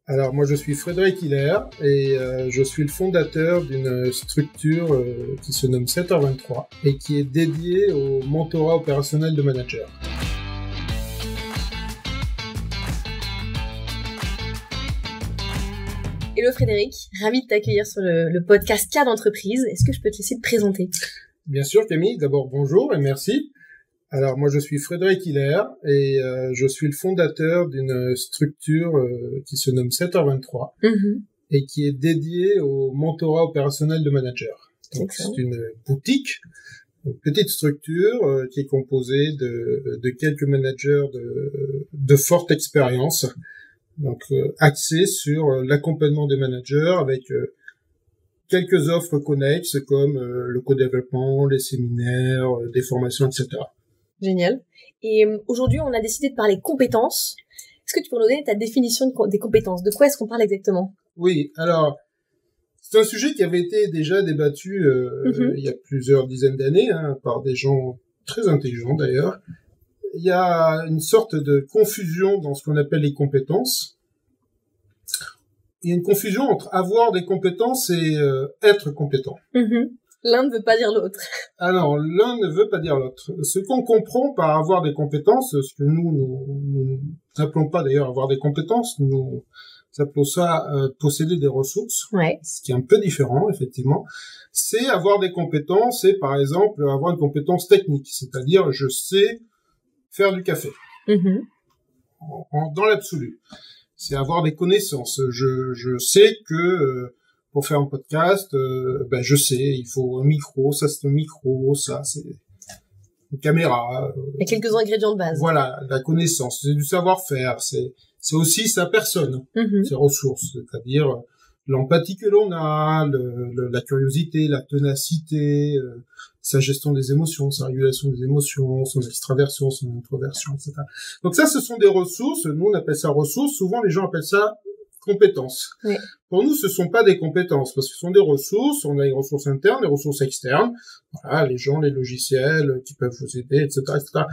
Alors moi je suis Frédéric Hiller et je suis le fondateur d'une structure qui se nomme 7h23 et qui est dédiée au mentorat opérationnel de managers. Hello Frédéric, ravi de t'accueillir sur le podcast Cas d'entreprise. Est-ce que je peux te laisser te présenter ? Bien sûr Camille, d'abord bonjour et merci. Alors moi je suis Frédéric Hiller et je suis le fondateur d'une structure qui se nomme 7h23 et qui est dédiée au mentorat opérationnel de managers. Donc c'est une boutique, une petite structure qui est composée de quelques managers de forte expérience, donc axée sur l'accompagnement des managers avec quelques offres connexes comme le co-développement, les séminaires, des formations, etc. Génial. Et aujourd'hui, on a décidé de parler compétences. Est-ce que tu peux nous donner ta définition des compétences ? De quoi est-ce qu'on parle exactement ? Oui, alors, c'est un sujet qui avait été déjà débattu il y a plusieurs dizaines d'années, par des gens très intelligents d'ailleurs. Il y a une sorte de confusion dans ce qu'on appelle les compétences. Il y a une confusion entre avoir des compétences et être compétent. L'un ne veut pas dire l'autre. Alors, l'un ne veut pas dire l'autre. Ce qu'on comprend par avoir des compétences, ce que nous n'appelons pas d'ailleurs avoir des compétences, nous appelons ça posséder des ressources, ce qui est un peu différent, effectivement. C'est avoir des compétences, c'est par exemple avoir une compétence technique, c'est-à-dire je sais faire du café, dans l'absolu. C'est avoir des connaissances. Je sais que... pour faire un podcast, je sais, il faut un micro, ça c'est un micro, ça c'est une caméra. Il y a quelques ingrédients de base. Voilà, la connaissance, c'est du savoir-faire, c'est aussi sa personne, ses ressources, c'est-à-dire l'empathie que l'on a, la curiosité, la ténacité, sa gestion des émotions, sa régulation des émotions, son extraversion, son introversion, etc. Donc ça, ce sont des ressources, nous on appelle ça ressources, souvent les gens appellent ça compétences. Oui. Pour nous, ce sont pas des compétences, parce que ce sont des ressources, on a les ressources internes, les ressources externes, voilà, les gens, les logiciels qui peuvent vous aider, etc., etc.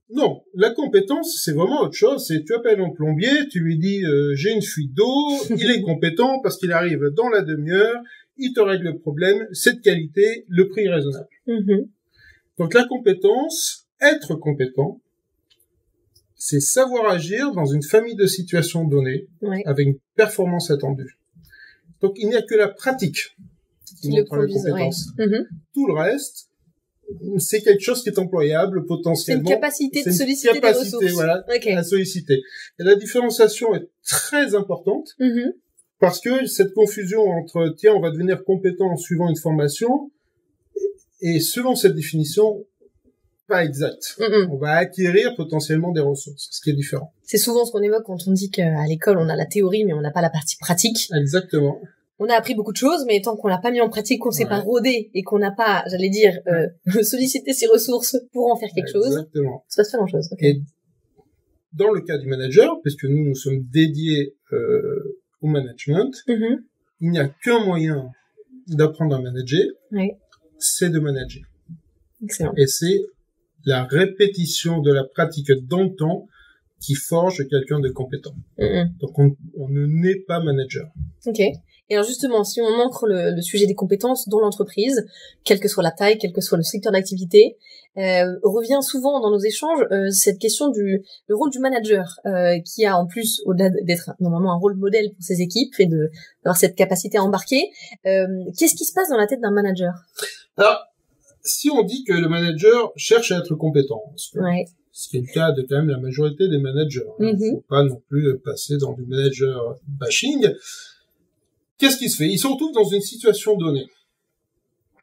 Non, la compétence, c'est vraiment autre chose, c'est tu appelles un plombier, tu lui dis j'ai une fuite d'eau, il est compétent parce qu'il arrive dans la demi-heure, il te règle le problème, c'est de qualité, le prix est raisonnable. Donc la compétence, être compétent, c'est savoir agir dans une famille de situations données, avec une performance attendue. Donc, il n'y a que la pratique qui montre la compétence. Tout le reste, c'est quelque chose qui est employable potentiellement. C'est une capacité de solliciter des ressources. Voilà, à solliciter. Et la différenciation est très importante, parce que cette confusion entre, tiens, on va devenir compétent en suivant une formation, et selon cette définition, pas exact. On va acquérir potentiellement des ressources, ce qui est différent. C'est souvent ce qu'on évoque quand on dit qu'à l'école, on a la théorie, mais on n'a pas la partie pratique. Exactement. On a appris beaucoup de choses, mais tant qu'on l'a pas mis en pratique, qu'on s'est pas rodé et qu'on n'a pas, j'allais dire, sollicité ses ressources pour en faire quelque chose, ça se fait grand-chose. Et dans le cas du manager, puisque nous sommes dédiés au management, il n'y a qu'un moyen d'apprendre à manager, c'est de manager. Excellent. Et c'est la répétition de la pratique dans le temps qui forge quelqu'un de compétent. Donc, on ne naît pas manager. Ok. Et alors justement, si on ancre le sujet des compétences dans l'entreprise, quelle que soit la taille, quel que soit le secteur d'activité, revient souvent dans nos échanges cette question le rôle du manager, qui a en plus, au-delà d'être normalement un rôle modèle pour ses équipes et d'avoir cette capacité à embarquer, qu'est-ce qui se passe dans la tête d'un manager ? Alors, si on dit que le manager cherche à être compétent, ce qui est le cas de quand même la majorité des managers, il ne faut pas non plus passer dans du manager bashing, qu'est-ce qui se fait ? Ils se retrouvent dans une situation donnée.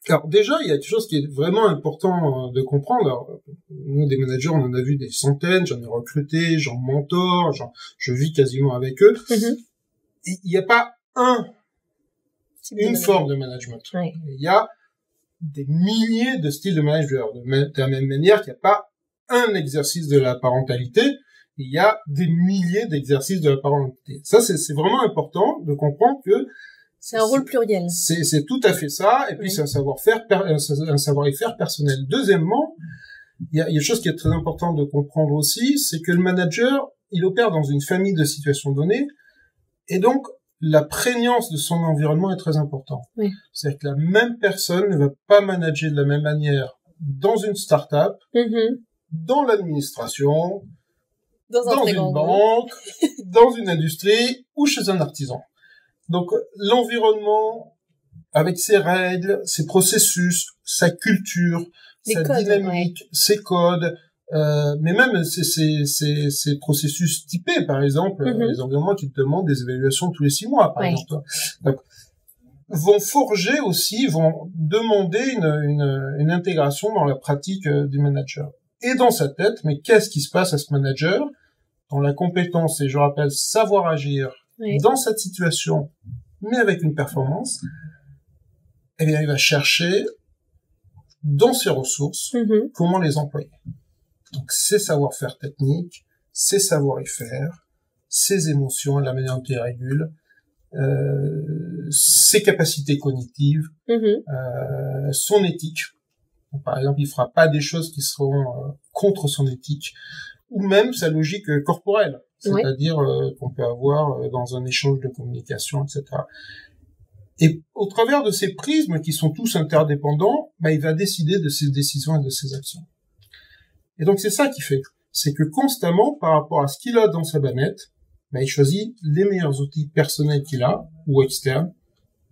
Alors déjà, il y a quelque chose qui est vraiment important de comprendre. Alors, nous, des managers, on en a vu des centaines, j'en ai recruté, j'en mentor, je vis quasiment avec eux. Il n'y a pas une forme de management. Il y a des milliers de styles de manager, de la même manière qu'il n'y a pas un exercice de la parentalité, il y a des milliers d'exercices de la parentalité. Ça, c'est vraiment important de comprendre que c'est un rôle pluriel. C'est tout à fait ça, et puis c'est un savoir-y-faire personnel. Deuxièmement, il y a une chose qui est très importante de comprendre aussi, c'est que le manager, il opère dans une famille de situations données, Et donc, la prégnance de son environnement est très importante. Oui. C'est-à-dire que la même personne ne va pas manager de la même manière dans une start-up, dans l'administration, dans une banque, dans une industrie ou chez un artisan. Donc, l'environnement, avec ses règles, ses processus, sa culture, sa dynamique, ses codes, mais même ces processus typés, par exemple, les environnements qui te demandent des évaluations tous les 6 mois, par exemple. Donc, vont forger aussi, vont demander une intégration dans la pratique du manager. Et dans sa tête, mais qu'est-ce qui se passe à ce manager dans la compétence, et je rappelle, savoir agir dans cette situation, mais avec une performance, eh bien, il va chercher dans ses ressources comment les employer. Donc, ses savoir-faire techniques, ses savoir-y-faire, ses émotions, la manière dont il régule, ses capacités cognitives, son éthique. Donc, par exemple, il fera pas des choses qui seront contre son éthique, ou même sa logique corporelle, c'est-à-dire qu'on peut avoir dans un échange de communication, etc. Et au travers de ces prismes qui sont tous interdépendants, il va décider de ses décisions et de ses actions. Et donc c'est ça qui fait, c'est que constamment, par rapport à ce qu'il a dans sa banette, il choisit les meilleurs outils personnels qu'il a, ou externes,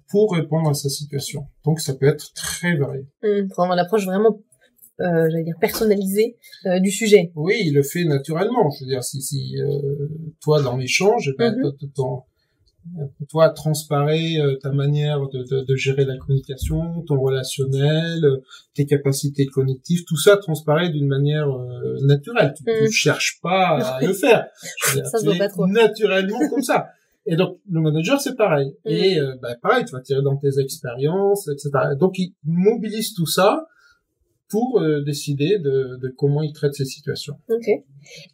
pour répondre à sa situation. Donc ça peut être très varié. Vraiment l'approche vraiment, personnalisée du sujet. Oui, il le fait naturellement. Je veux dire, si toi dans l'échange, toi transparaît ta manière de gérer la communication, ton relationnel, tes capacités cognitives, tout ça transparaît d'une manière naturelle. Tu cherches pas à le faire. Ça se voit pas trop. Naturellement comme ça. Et donc le manager c'est pareil. Et pareil, tu vas tirer dans tes expériences, etc. Donc il mobilise tout ça pour décider de comment il traite ces situations. Ok.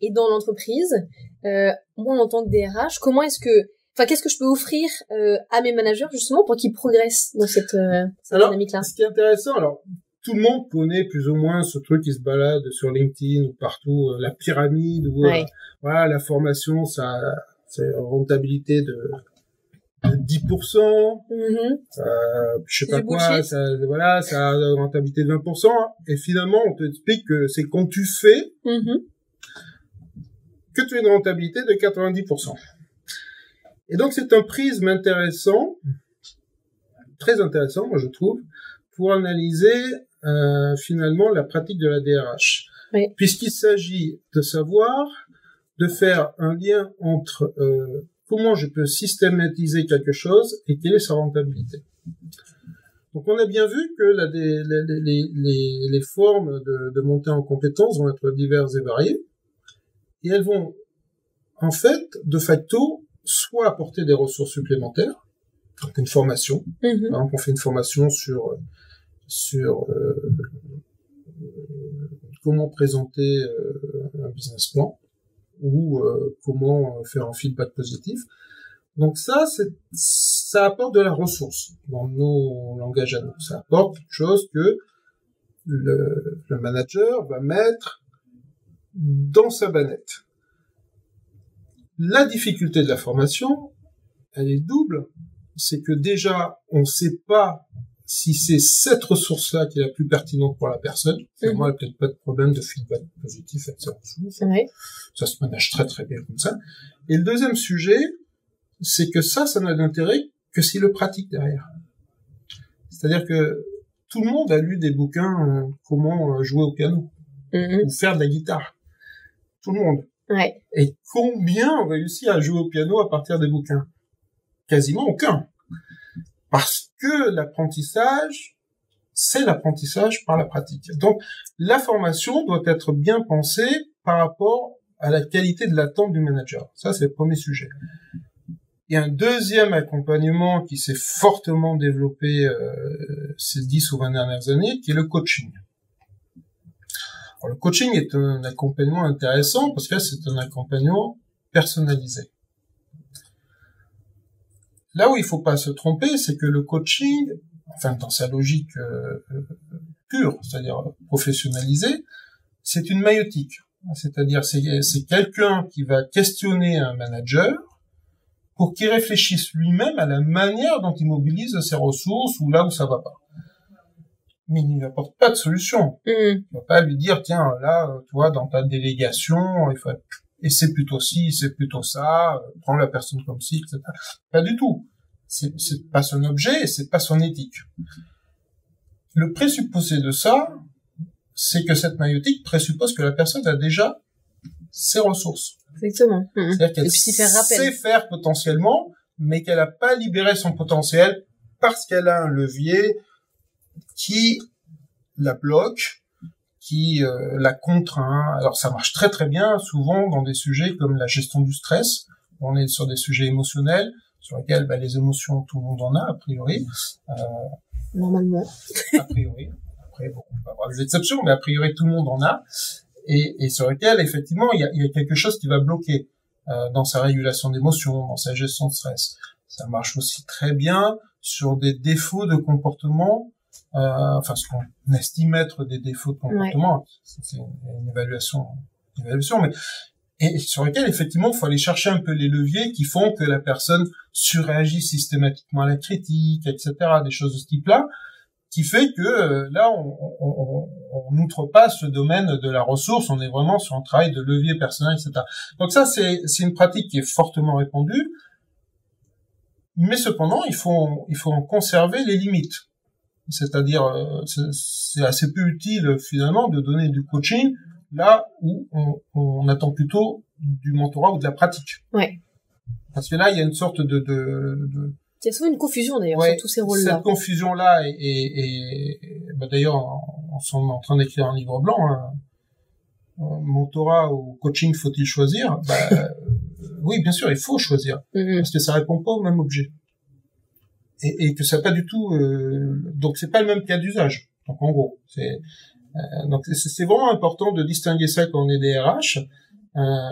Et dans l'entreprise, moi en tant que DRH, qu'est-ce que je peux offrir à mes managers justement pour qu'ils progressent dans cette dynamique-là? Ce qui est intéressant, tout le monde connaît plus ou moins ce truc qui se balade sur LinkedIn ou partout, la pyramide, où la formation, ça, c'est une rentabilité de 10%, je sais pas quoi, ça a une rentabilité de 20%, et finalement, on te explique que c'est quand tu fais que tu as une rentabilité de 90%. Et donc, c'est un prisme intéressant, très intéressant, moi, je trouve, pour analyser, finalement, la pratique de la DRH. Oui. Puisqu'il s'agit de savoir, de faire un lien entre, comment je peux systématiser quelque chose et quelle est sa rentabilité. Donc, on a bien vu que les formes de montée en compétences vont être diverses et variées. Et elles vont, en fait, de facto, soit apporter des ressources supplémentaires, donc une formation. Par exemple, on fait une formation sur comment présenter un business plan ou comment faire un feedback positif. Donc ça apporte de la ressource dans nos langages à nous. Ça apporte quelque chose que le manager va mettre dans sa banette. La difficulté de la formation, elle est double. C'est que déjà, on ne sait pas si c'est cette ressource-là qui est la plus pertinente pour la personne. Moi, il n'y a peut-être pas de problème de feedback positif avec cette ressource. Ça se manage très très bien comme ça. Et le deuxième sujet, c'est que ça n'a d'intérêt que s'il le pratique derrière. C'est-à-dire que tout le monde a lu des bouquins comment jouer au piano ou faire de la guitare. Tout le monde. Ouais. Et combien ont réussi à jouer au piano à partir des bouquins? Quasiment aucun. Parce que l'apprentissage, c'est l'apprentissage par la pratique. Donc, la formation doit être bien pensée par rapport à la qualité de l'attente du manager. Ça, c'est le premier sujet. Il y a un deuxième accompagnement qui s'est fortement développé ces 10 ou 20 dernières années, qui est le coaching. Alors, le coaching est un accompagnement intéressant parce que c'est un accompagnement personnalisé. Là où il faut pas se tromper, c'est que le coaching, enfin dans sa logique pure, c'est-à-dire professionnalisée, c'est une maïeutique. C'est-à-dire c'est quelqu'un qui va questionner un manager pour qu'il réfléchisse lui-même à la manière dont il mobilise ses ressources ou là où ça va pas. Mais il ne apporte pas de solution. Il va pas lui dire, tiens, là, toi, dans ta délégation, il faut, et c'est plutôt ci, c'est plutôt ça, prends la personne comme ci, etc. Pas du tout. C'est pas son objet et c'est pas son éthique. Le présupposé de ça, c'est que cette maïotique présuppose que la personne a déjà ses ressources. Exactement. C'est-à-dire qu'elle sait faire potentiellement, mais qu'elle n'a pas libéré son potentiel parce qu'elle a un levier qui la bloque, qui la contraint. Alors ça marche très très bien souvent dans des sujets comme la gestion du stress. On est sur des sujets émotionnels sur lesquels les émotions tout le monde en a a priori. Normalement. A priori. Après bon, on va avoir des exceptions, mais a priori tout le monde en a. Et sur lesquels effectivement il y a quelque chose qui va bloquer dans sa régulation d'émotions, dans sa gestion de stress. Ça marche aussi très bien sur des défauts de comportement. Enfin, ce qu'on estime être des défauts de comportement, ouais. C'est une évaluation, mais et sur lesquels effectivement il faut aller chercher un peu les leviers qui font que la personne surréagit systématiquement à la critique, etc. Des choses de ce type-là, qui fait que là on n'outre pas ce domaine de la ressource, on est vraiment sur un travail de levier personnel, etc. Donc ça c'est une pratique qui est fortement répandue, mais cependant il faut en conserver les limites. C'est-à-dire, c'est assez peu utile finalement de donner du coaching là où on attend plutôt du mentorat ou de la pratique. Ouais. Parce que là, il y a une sorte de... Il y a souvent une confusion d'ailleurs sur tous ces rôles-là. Cette confusion-là d'ailleurs, on est en train d'écrire un livre blanc. Mentorat ou coaching, faut-il choisir ? Oui, bien sûr, il faut choisir parce que ça répond pas au même objet. Et que ça pas du tout donc c'est pas le même cas d'usage. Donc en gros, c'est vraiment important de distinguer ça quand on est des RH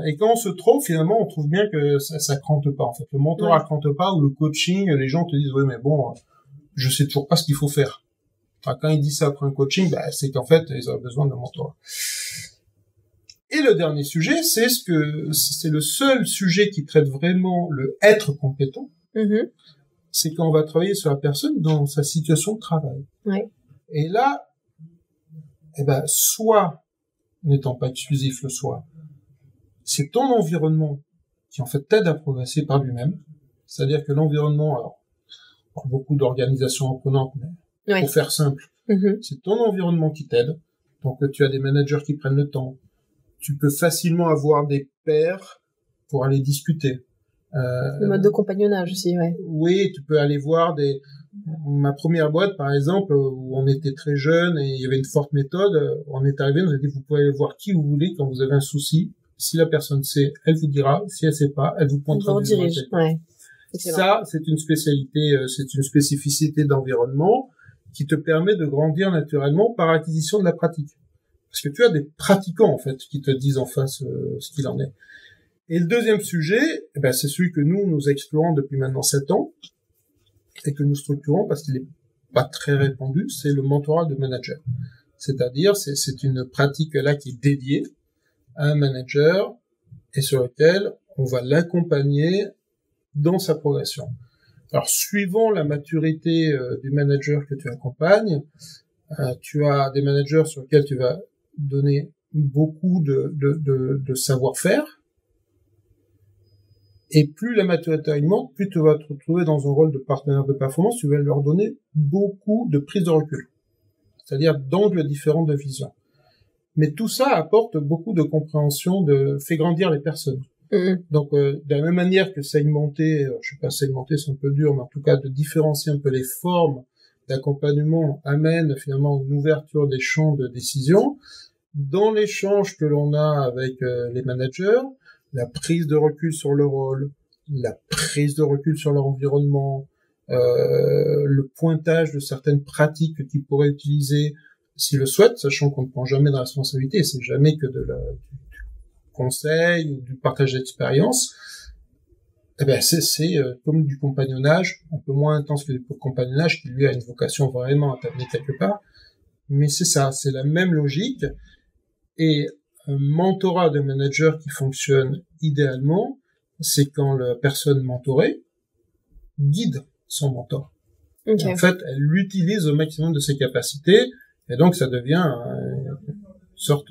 et quand on se trompe finalement on trouve bien que ça crante pas en fait. Le mentorat crante pas ou le coaching, les gens te disent oui mais bon je sais toujours pas ce qu'il faut faire. Enfin, quand ils disent ça après un coaching, c'est qu'en fait ils ont besoin d'un mentorat. Et le dernier sujet, c'est le seul sujet qui traite vraiment le être compétent. C'est quand on va travailler sur la personne dans sa situation de travail. Ouais. Et là, soit, n'étant pas exclusif le soit, c'est ton environnement qui en fait t'aide à progresser par lui-même. C'est-à-dire que l'environnement, alors, pour beaucoup d'organisations apprenantes, mais pour faire simple, c'est ton environnement qui t'aide. Donc tu as des managers qui prennent le temps. Tu peux facilement avoir des pairs pour aller discuter. Le mode de compagnonnage aussi, ouais. Oui, tu peux aller voir ma première boîte, par exemple, où on était très jeunes et il y avait une forte méthode, on est arrivé, on nous a dit, vous pouvez aller voir qui vous voulez quand vous avez un souci. Si la personne sait, elle vous dira. Si elle sait pas, elle vous pointera du doigt. Ouais. Ça, c'est une spécialité, c'est une spécificité d'environnement qui te permet de grandir naturellement par acquisition de la pratique. Parce que tu as des pratiquants, en fait, qui te disent en face ce qu'il en est. Et le deuxième sujet, c'est celui que nous explorons depuis maintenant 7 ans et que nous structurons parce qu'il n'est pas très répandu, c'est le mentorat de manager. C'est-à-dire, c'est une pratique là qui est dédiée à un manager et sur lequel on va l'accompagner dans sa progression. Alors, suivant la maturité du manager que tu accompagnes, tu as des managers sur lesquels tu vas donner beaucoup de savoir-faire. Et plus la maturité augmente, plus tu vas te retrouver dans un rôle de partenaire de performance, tu vas leur donner beaucoup de prise de recul. C'est-à-dire d'angles différents de vision. Mais tout ça apporte beaucoup de compréhension, fait grandir les personnes. Donc, de la même manière que segmenter, je sais pas, segmenter c'est un peu dur, mais en tout cas de différencier un peu les formes d'accompagnement amène finalement une ouverture des champs de décision. Dans l'échange que l'on a avec les managers, la prise de recul sur le rôle, la prise de recul sur leur environnement, le pointage de certaines pratiques qu'ils pourraient utiliser s'ils le souhaitent, sachant qu'on ne prend jamais de responsabilité, c'est jamais que du conseil ou du partage d'expérience. C'est comme du compagnonnage, un peu moins intense que du compagnonnage, qui lui a une vocation vraiment à t'amener quelque part. Mais c'est ça, c'est la même logique. Et un mentorat de manager qui fonctionne idéalement, c'est quand la personne mentorée guide son mentor. Okay. En fait, elle l'utilise au maximum de ses capacités, et donc ça devient une sorte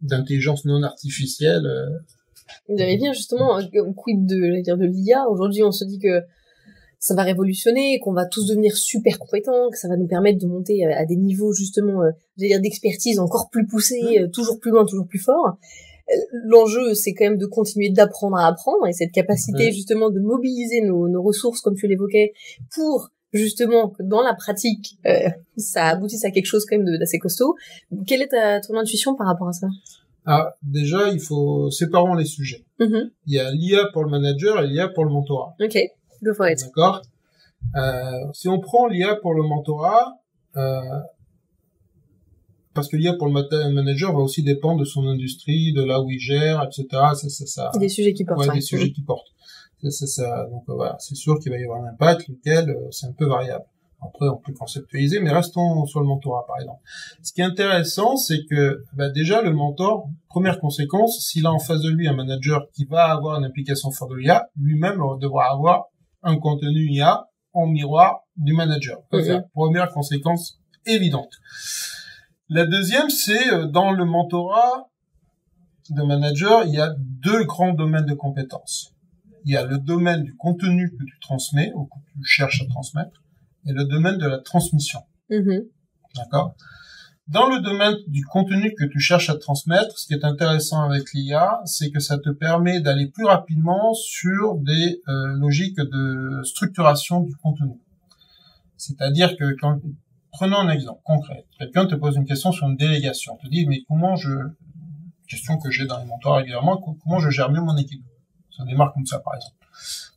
d'intelligence non artificielle. Vous avez bien justement quid de l'IA. Aujourd'hui, on se dit que ça va révolutionner, qu'on va tous devenir super compétents, que ça va nous permettre de monter à des niveaux justement, d'expertise encore plus poussés, toujours plus loin, toujours plus fort. L'enjeu, c'est quand même de continuer d'apprendre à apprendre, et cette capacité justement de mobiliser nos ressources, comme tu l'évoquais, pour justement que dans la pratique, ça aboutisse à quelque chose quand même d'assez costaud. Quelle est ton intuition par rapport à ça? Déjà, il faut séparer les sujets. Il y a l'IA pour le manager et l'IA pour le mentorat. Ok, go for it. D'accord. Si on prend l'IA pour le mentorat, parce que l'IA pour le manager va aussi dépendre de son industrie, de là où il gère, etc. Ça. Des sujets qui portent. Ouais, des sujets qui portent. Ça. Donc voilà, c'est sûr qu'il va y avoir un impact, lequel c'est un peu variable. Après, on peut conceptualiser, mais restons sur le mentorat, par exemple. Ce qui est intéressant, c'est que déjà le mentor, première conséquence, s'il a en face de lui un manager qui va avoir une implication forte de l'IA, lui-même devra avoir un contenu IA en miroir du manager. Première conséquence évidente. La deuxième, c'est dans le mentorat de manager, il y a deux grands domaines de compétences. Il y a le domaine du contenu que tu transmets ou que tu cherches à transmettre, et le domaine de la transmission. D'accord? Dans le domaine du contenu que tu cherches à transmettre, ce qui est intéressant avec l'IA, c'est que ça te permet d'aller plus rapidement sur des logiques de structuration du contenu. C'est-à-dire que prenons un exemple concret. Quelqu'un te pose une question sur une délégation. Te dit, mais question que j'ai dans les mentorats régulièrement, comment je gère mieux mon équipe? Ça démarre comme ça, par exemple.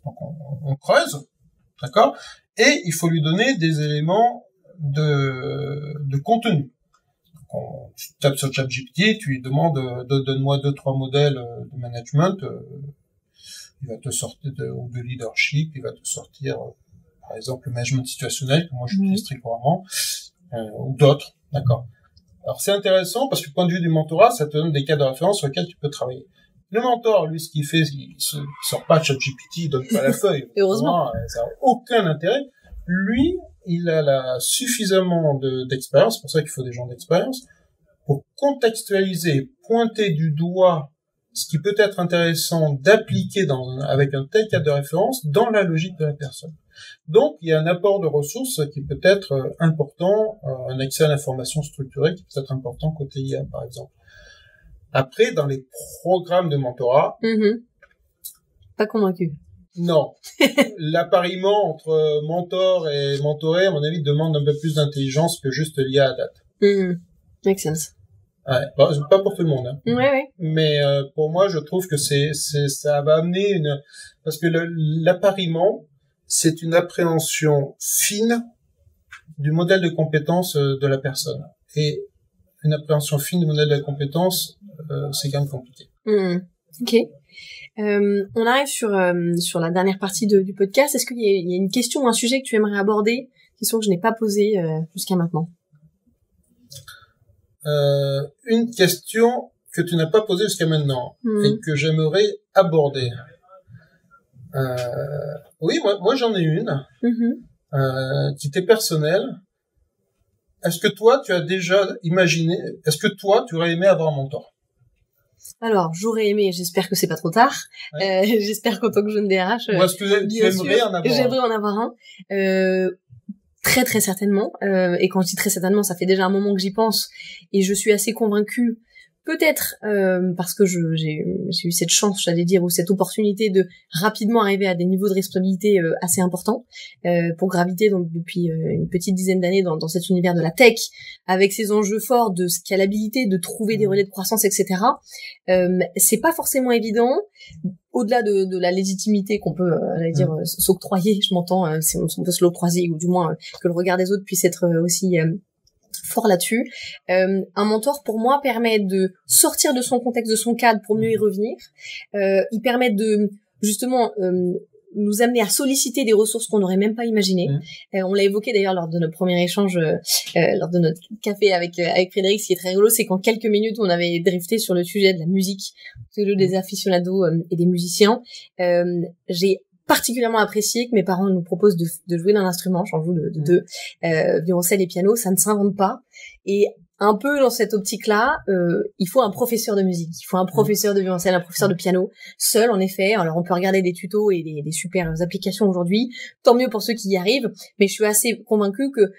Donc, on creuse. D'accord? Et il faut lui donner des éléments de contenu. Donc, tu tapes sur ChatGPT, tu lui demandes, donne-moi 2-3 modèles de management, il va te sortir ou de leadership, il va te sortir, par exemple, le management situationnel, que moi j'utilise très couramment, ou d'autres, d'accord. Alors c'est intéressant parce que du point de vue du mentorat, ça te donne des cas de référence sur lesquels tu peux travailler. Le mentor, lui, ce qu'il fait, il sort pas de ChatGPT, il donne pas la feuille. Heureusement. Ça n'a aucun intérêt. Lui, il a suffisamment d'expérience, c'est pour ça qu'il faut des gens d'expérience, pour contextualiser, pointer du doigt ce qui peut être intéressant d'appliquer avec un tel cadre de référence dans la logique de la personne. Donc, il y a un apport de ressources qui peut être important, un accès à l'information structurée qui peut être important côté IA, par exemple. Après, dans les programmes de mentorat... Pas convaincu. Non. L'appariement entre mentor et mentoré, à mon avis, demande un peu plus d'intelligence que juste l'IA à date. Make sense. Ouais, pas pour tout le monde. Hein. Ouais. Mais pour moi, je trouve que ça va amener parce que l'appariement, c'est une appréhension fine du modèle de compétence de la personne. Et une appréhension fine du modèle de la compétence, c'est quand même compliqué. Ok. On arrive sur la dernière partie du podcast. Est-ce qu'il y a une question ou un sujet que tu aimerais aborder, question que je n'ai pas posée jusqu'à maintenant? Une question que tu n'as pas posée jusqu'à maintenant et que j'aimerais aborder. Oui, moi j'en ai une qui était personnelle. Est-ce que toi, tu as déjà imaginé, est-ce que toi, tu aurais aimé avoir un mentor? Alors, j'aurais aimé, j'espère que c'est pas trop tard. Ouais. J'espère qu'en tant que jeune DRH... Ou est-ce que tu aimerais en avoir un? J'aimerais en avoir un. Très très certainement. Et quand je dis très certainement, ça fait déjà un moment que j'y pense. Et je suis assez convaincue, peut-être parce que j'ai eu cette chance, j'allais dire, ou cette opportunité de rapidement arriver à des niveaux de responsabilité assez importants pour graviter donc depuis une petite dizaine d'années dans cet univers de la tech, avec ses enjeux forts de scalabilité, de trouver des relais de croissance, etc. C'est pas forcément évident. Au-delà de la légitimité qu'on peut, j'allais dire, s'octroyer, je m'entends, si on peut se l'octroyer, ou du moins que le regard des autres puisse être aussi fort là-dessus. Un mentor, pour moi, permet de sortir de son contexte, de son cadre, pour mieux y revenir. Il permet de, justement, nous amener à solliciter des ressources qu'on n'aurait même pas imaginées. On l'a évoqué d'ailleurs lors de notre premier échange, lors de notre café avec Frédéric. Ce qui est très rigolo, c'est qu'en quelques minutes, on avait drifté sur le sujet de la musique, des aficionados et des musiciens. J'ai particulièrement apprécié que mes parents nous proposent de jouer d'un instrument. J'en joue de deux, violoncelle et piano. Ça ne s'invente pas. Et un peu dans cette optique-là, il faut un professeur de musique, il faut un professeur de violoncelle, un professeur de piano, seul en effet. Alors on peut regarder des tutos et des super applications aujourd'hui, tant mieux pour ceux qui y arrivent, mais je suis assez convaincue que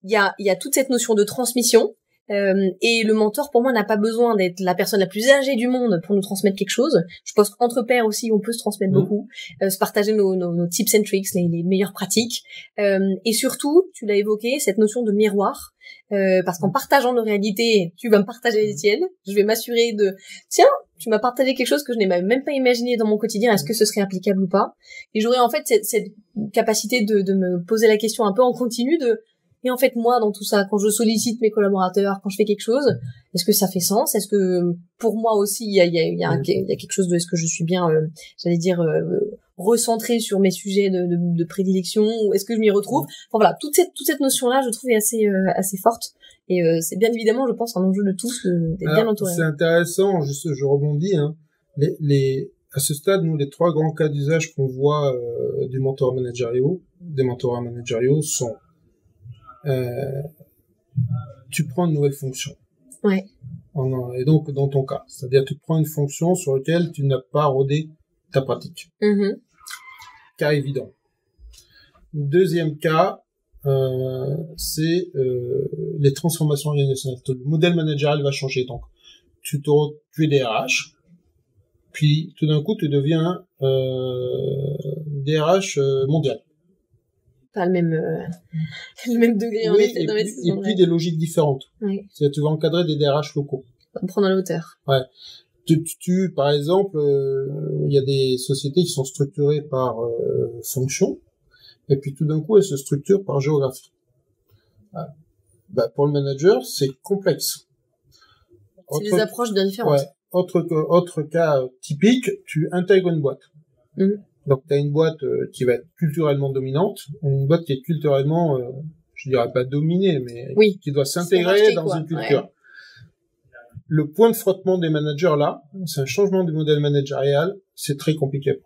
il y a toute cette notion de transmission, et le mentor pour moi n'a pas besoin d'être la personne la plus âgée du monde pour nous transmettre quelque chose. Je pense qu'entre pairs aussi on peut se transmettre beaucoup, se partager nos tips and tricks, les meilleures pratiques, et surtout, tu l'as évoqué, cette notion de miroir. Parce qu'en partageant nos réalités, tu vas me partager les tiennes, je vais m'assurer tiens, tu m'as partagé quelque chose que je n'ai même pas imaginé dans mon quotidien, est-ce que ce serait applicable ou pas? Et j'aurais en fait cette capacité de me poser la question un peu en continu et en fait moi dans tout ça, quand je sollicite mes collaborateurs, quand je fais quelque chose, est-ce que ça fait sens? Est-ce que pour moi aussi il y a quelque chose est-ce que je suis bien, j'allais dire, recentré sur mes sujets de prédilection, ou est-ce que je m'y retrouve? Enfin voilà, toute cette notion-là, je trouve est assez forte. Et c'est bien évidemment, je pense, un enjeu de tous d'être bien entouré. C'est intéressant, je rebondis. À ce stade, nous, les 3 grands cas d'usage qu'on voit des mentorats managériaux sont tu prends une nouvelle fonction. Ouais. Et donc, dans ton cas, c'est-à-dire tu prends une fonction sur laquelle tu n'as pas rodé ta pratique. Cas évident. Deuxième cas, c'est les transformations organisationnelles. Le modèle managérial va changer. Donc, tu es DRH, puis tout d'un coup, tu deviens DRH mondial. Pas le même degré en effet d'investissement. Et puis des logiques différentes. Oui. C'est-à-dire tu vas encadrer des DRH locaux. On prend à la hauteur. Ouais. Par exemple, il y a des sociétés qui sont structurées par fonction, et puis tout d'un coup, elles se structurent par géographie. Pour le manager, c'est complexe. C'est des approches bien différentes. Ouais. Autre cas typique, tu intègres une boîte. Donc, tu as une boîte qui va être culturellement dominante, et une boîte qui est culturellement, je dirais pas dominée, mais qui doit s'intégrer dans une culture. Ouais. Le point de frottement des managers là, c'est un changement du modèle managérial, c'est très compliqué.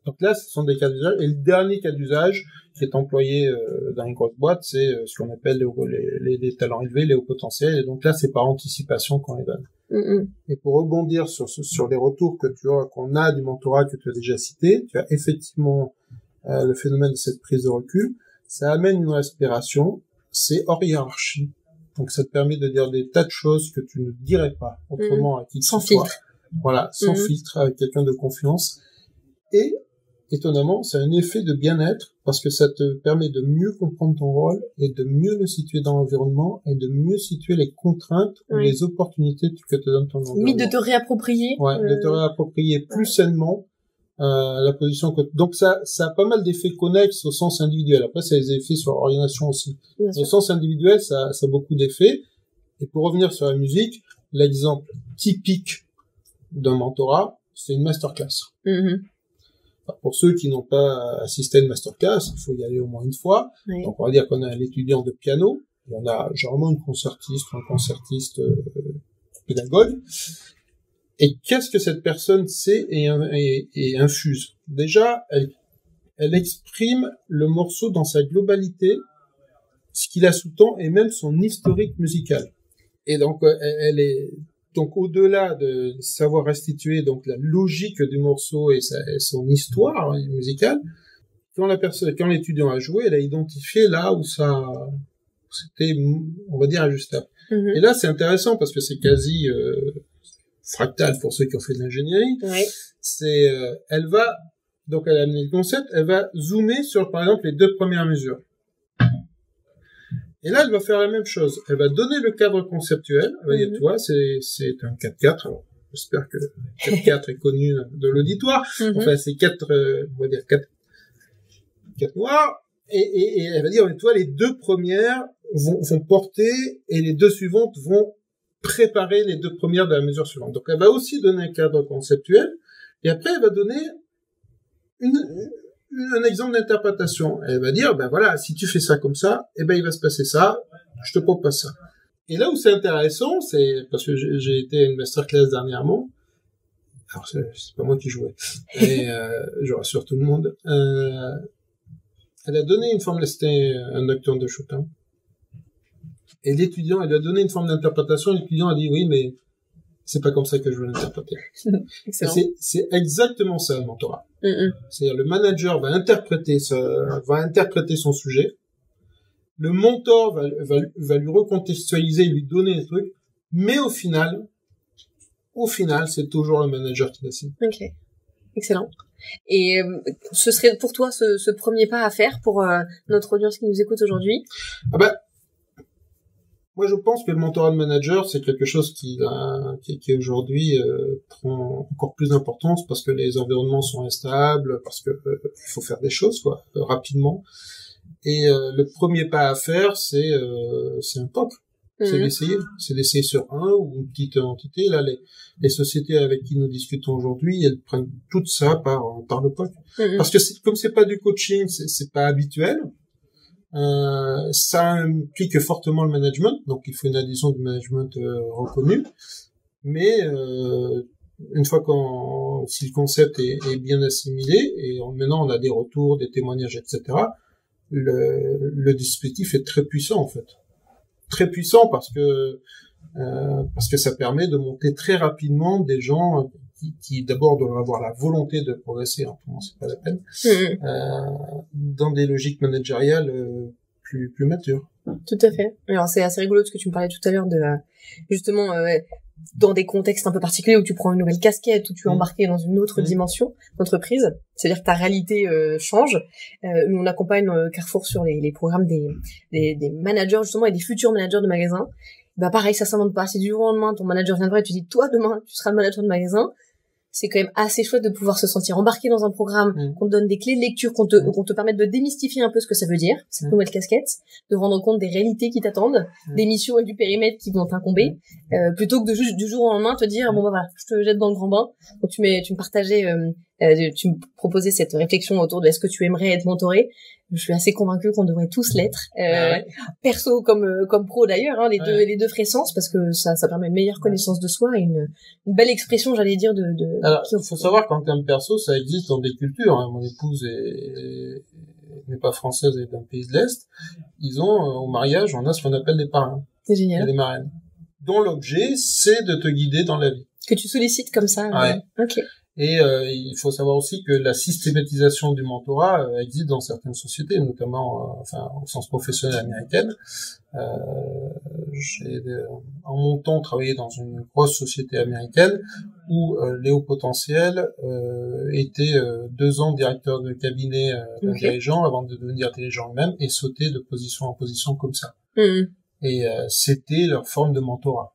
Donc là, ce sont des cas d'usage. Et le dernier cas d'usage qui est employé dans une grosse boîte, c'est ce qu'on appelle les talents élevés, les hauts potentiels. Et donc là, c'est par anticipation qu'on les donne. Et pour rebondir sur les retours qu'on a du mentorat que tu as déjà cité, tu as effectivement le phénomène de cette prise de recul. Ça amène une respiration. C'est hors hiérarchie. Donc ça te permet de dire des tas de choses que tu ne dirais pas autrement à qui que ce soit. Sans filtre. Voilà, sans filtre, avec quelqu'un de confiance. Et étonnamment, c'est un effet de bien-être parce que ça te permet de mieux comprendre ton rôle et de mieux le situer dans l'environnement et de mieux situer les contraintes ou les opportunités que te donne ton environnement. Oui, de te réapproprier. Ouais, de te réapproprier plus sainement la position que... Donc ça a pas mal d'effets connexes au sens individuel. Après, ça a des effets sur l'orientation aussi. Au sens individuel, ça a beaucoup d'effets. Et pour revenir sur la musique, l'exemple typique d'un mentorat, c'est une masterclass. Pour ceux qui n'ont pas assisté à une masterclass, il faut y aller au moins une fois. Donc on va dire qu'on a l'étudiant de piano, et on a généralement une concertiste ou un concertiste pédagogue. Et qu'est-ce que cette personne sait et infuse? Déjà, elle exprime le morceau dans sa globalité, ce qu'il a sous-tend et même son historique musical. Et donc, elle est donc au-delà de savoir restituer donc la logique du morceau et son histoire musicale. Quand l'étudiant a joué, elle a identifié là où c'était, on va dire, ajustable. Et là, c'est intéressant parce que c'est quasi fractal pour ceux qui ont fait de l'ingénierie. Elle a amené le concept, elle va zoomer sur, par exemple, les 2 premières mesures. Et là, elle va faire la même chose. Elle va donner le cadre conceptuel. Elle va dire, tu vois, c'est un 4-4. Alors, j'espère que 4-4 est connu de l'auditoire. Enfin, c'est 4, on va dire 4 noirs. Et elle va dire, tu vois, les 2 premières vont porter et les 2 suivantes vont préparer les 2 premières de la mesure suivante. Donc, elle va aussi donner un cadre conceptuel. Et après, elle va donner un exemple d'interprétation. Elle va dire, ben voilà, si tu fais ça comme ça, eh ben il va se passer ça, je te propose ça. Et là où c'est intéressant, c'est parce que j'ai été à une masterclass dernièrement. Alors c'est pas moi qui jouais, et je rassure tout le monde. Elle a donné une forme, c'était un nocturne de Chopin. Et l'étudiant, elle lui a donné une forme d'interprétation. L'étudiant a dit oui, mais c'est pas comme ça que je veux l'interpréter. C'est exactement ça le mentorat. C'est-à-dire le manager va interpréter son sujet. Le mentor va lui recontextualiser, lui donner un truc, mais au final, c'est toujours le manager qui décide. Ok, excellent. Et ce serait pour toi ce premier pas à faire pour notre audience qui nous écoute aujourd'hui? Moi, je pense que le mentorat de manager, c'est quelque chose qui aujourd'hui prend encore plus d'importance parce que les environnements sont instables, parce que il faut faire des choses rapidement. Et le premier pas à faire, c'est un POC. C'est d'essayer sur un ou une petite entité. Là, les sociétés avec qui nous discutons aujourd'hui, elles prennent tout ça par le POC. Parce que comme c'est pas du coaching, c'est pas habituel. Ça implique fortement le management, donc il faut une adhésion du management reconnue. Mais une fois si le concept est bien assimilé et maintenant on a des retours, des témoignages, etc. Le dispositif est très puissant en fait, très puissant parce que ça permet de monter très rapidement des gens qui d'abord doivent avoir la volonté de progresser, autrement c'est pas la peine, dans des logiques managériales plus matures. Tout à fait. Alors c'est assez rigolo de ce que tu me parlais tout à l'heure de justement dans des contextes un peu particuliers où tu prends une nouvelle casquette, où tu es embarqué dans une autre dimension d'entreprise, c'est-à-dire que ta réalité change. Nous on accompagne Carrefour sur les programmes des managers justement et des futurs managers de magasins. Bah pareil, ça s'invente pas. Si du jour au lendemain ton manager viendra et tu dis toi demain tu seras le manager de magasin, c'est quand même assez chouette de pouvoir se sentir embarqué dans un programme, qu'on te donne des clés de lecture, qu'on te permette de démystifier un peu ce que ça veut dire, cette nouvelle casquette, de rendre compte des réalités qui t'attendent, des missions et du périmètre qui vont t'incomber, plutôt que de juste du jour au lendemain te dire bon bah voilà, je te jette dans le grand bain. Donc tu me partageais, tu me proposais cette réflexion autour de est-ce que tu aimerais être mentoré. Je suis assez convaincue qu'on devrait tous l'être, perso comme pro d'ailleurs, hein, les deux feraient sens parce que ça permet une meilleure connaissance de soi et une belle expression, j'allais dire Alors, il faut savoir qu'en termes perso, ça existe dans des cultures. Hein. Mon épouse n'est pas française et d'un pays de l'Est. Ils ont au mariage, on a ce qu'on appelle des parrains. C'est génial. Il y a des marraines. Dont l'objet, c'est de te guider dans la vie. Que tu sollicites comme ça. Ouais. Ok. Et il faut savoir aussi que la systématisation du mentorat existe dans certaines sociétés, notamment au sens professionnel américaine. J'ai en mon temps travaillé dans une grosse société américaine où les hauts potentiels étaient 2 ans directeur de cabinet d'un dirigeant avant de devenir dirigeant eux-mêmes et sautaient de position en position comme ça. Et c'était leur forme de mentorat.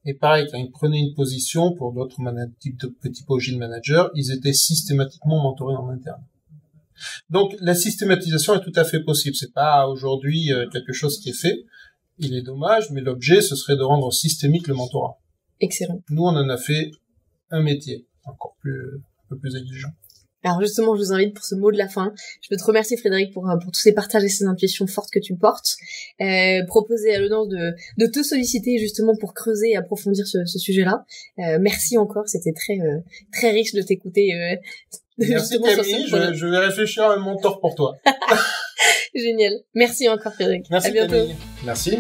Et pareil, quand ils prenaient une position pour d'autres types de typologie de managers, ils étaient systématiquement mentorés en interne. Donc, la systématisation est tout à fait possible. C'est pas aujourd'hui quelque chose qui est fait. Il est dommage, mais l'objet, ce serait de rendre systémique le mentorat. Excellent. Nous, on en a fait un métier, un peu plus exigeant. Alors justement, je vous invite pour ce mot de la fin. Je veux te remercier Frédéric pour tous ces partages et ces intuitions fortes que tu portes. Proposer à l'audience de te solliciter justement pour creuser et approfondir ce sujet-là. Merci encore, c'était très riche de t'écouter. Merci Camille, je vais réfléchir à un mentor pour toi. Génial. Merci encore Frédéric. Merci à bientôt. Camille. Merci.